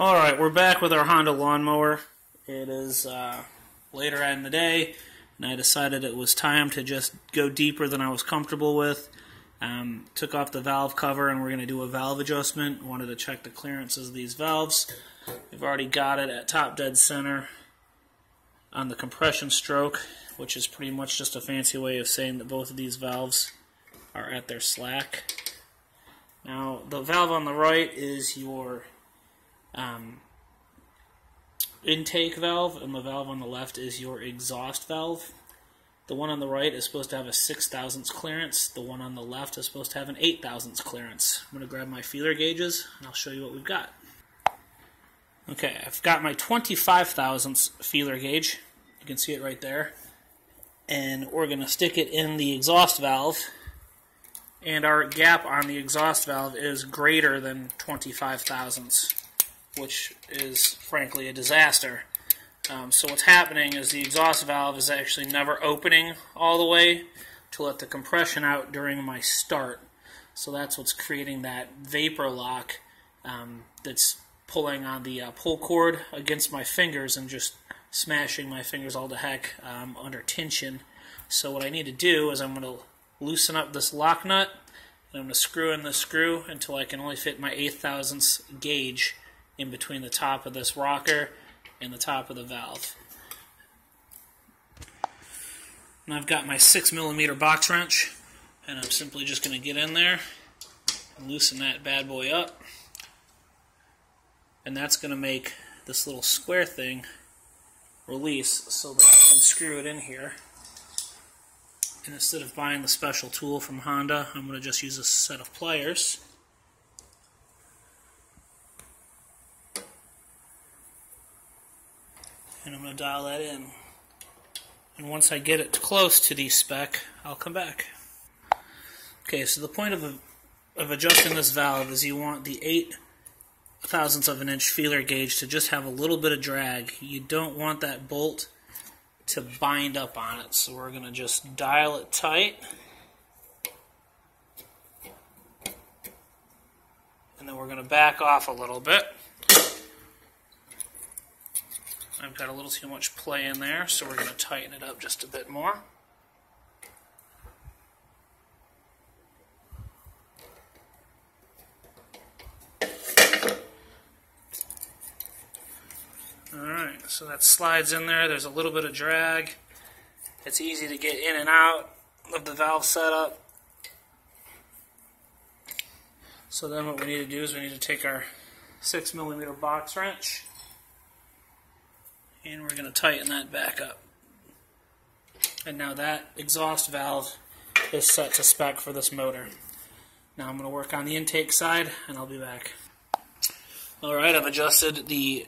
Alright, we're back with our Honda lawnmower. It is later in the day, and I decided it was time to just go deeper than I was comfortable with. Took off the valve cover, and we're going to do a valve adjustment. Wanted to check the clearances of these valves. We've already got it at top dead center on the compression stroke, which is pretty much just a fancy way of saying that both of these valves are at their slack. Now, the valve on the right is your intake valve, and the valve on the left is your exhaust valve. The one on the right is supposed to have a 6 thousandths clearance. The one on the left is supposed to have an 8 thousandths clearance. I'm going to grab my feeler gauges, and I'll show you what we've got. Okay, I've got my 25 thousandths feeler gauge. You can see it right there. And we're going to stick it in the exhaust valve. And our gap on the exhaust valve is greater than 25 thousandths, which is, frankly, a disaster. So what's happening is the exhaust valve is actually never opening all the way to let the compression out during my start. So that's what's creating that vapor lock that's pulling on the pull cord against my fingers and just smashing my fingers all to heck under tension. So what I need to do is I'm going to loosen up this lock nut, and I'm going to screw in the screw until I can only fit my 8 thousandths gauge in between the top of this rocker and the top of the valve. And I've got my 6mm box wrench, and I'm simply just going to get in there and loosen that bad boy up. And that's going to make this little square thing release so that I can screw it in here. And instead of buying the special tool from Honda, I'm going to just use a set of pliers. And I'm going to dial that in. And once I get it close to the spec, I'll come back. Okay, so the point of adjusting this valve is you want the 8 thousandths of an inch feeler gauge to just have a little bit of drag. You don't want that bolt to bind up on it. So we're going to just dial it tight. And then we're going to back off a little bit. I've got a little too much play in there, so we're going to tighten it up just a bit more. Alright, so that slides in there. There's a little bit of drag. It's easy to get in and out of the valve setup. So then what we need to do is we need to take our 6mm box wrench, and we're going to tighten that back up. And now that exhaust valve is set to spec for this motor. Now I'm going to work on the intake side, and I'll be back. Alright, I've adjusted the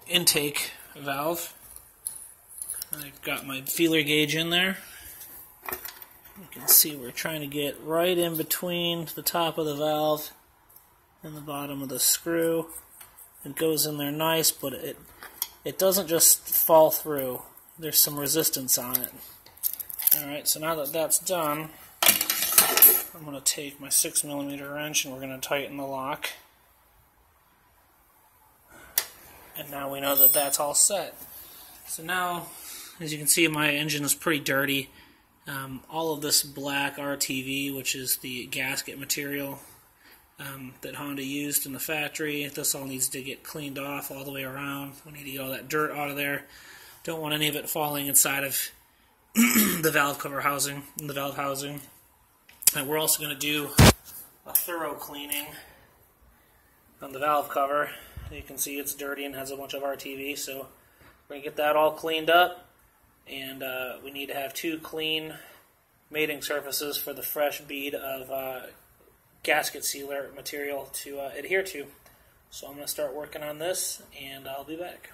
intake valve. I've got my feeler gauge in there. You can see we're trying to get right in between the top of the valve and the bottom of the screw. It goes in there nice, but it doesn't just fall through. There's some resistance on it. Alright, so now that that's done, I'm going to take my 6mm wrench and we're going to tighten the lock. And now we know that that's all set. So now, as you can see, my engine is pretty dirty. All of this black RTV, which is the gasket material that Honda used in the factory, this all needs to get cleaned off all the way around. We need to get all that dirt out of there. Don't want any of it falling inside of the valve cover housing, the valve housing. And we're also going to do a thorough cleaning on the valve cover. You can see it's dirty and has a bunch of RTV, so we're going to get that all cleaned up. And we need to have 2 clean mating surfaces for the fresh bead of gasket sealer material to adhere to. So I'm going to start working on this, and I'll be back.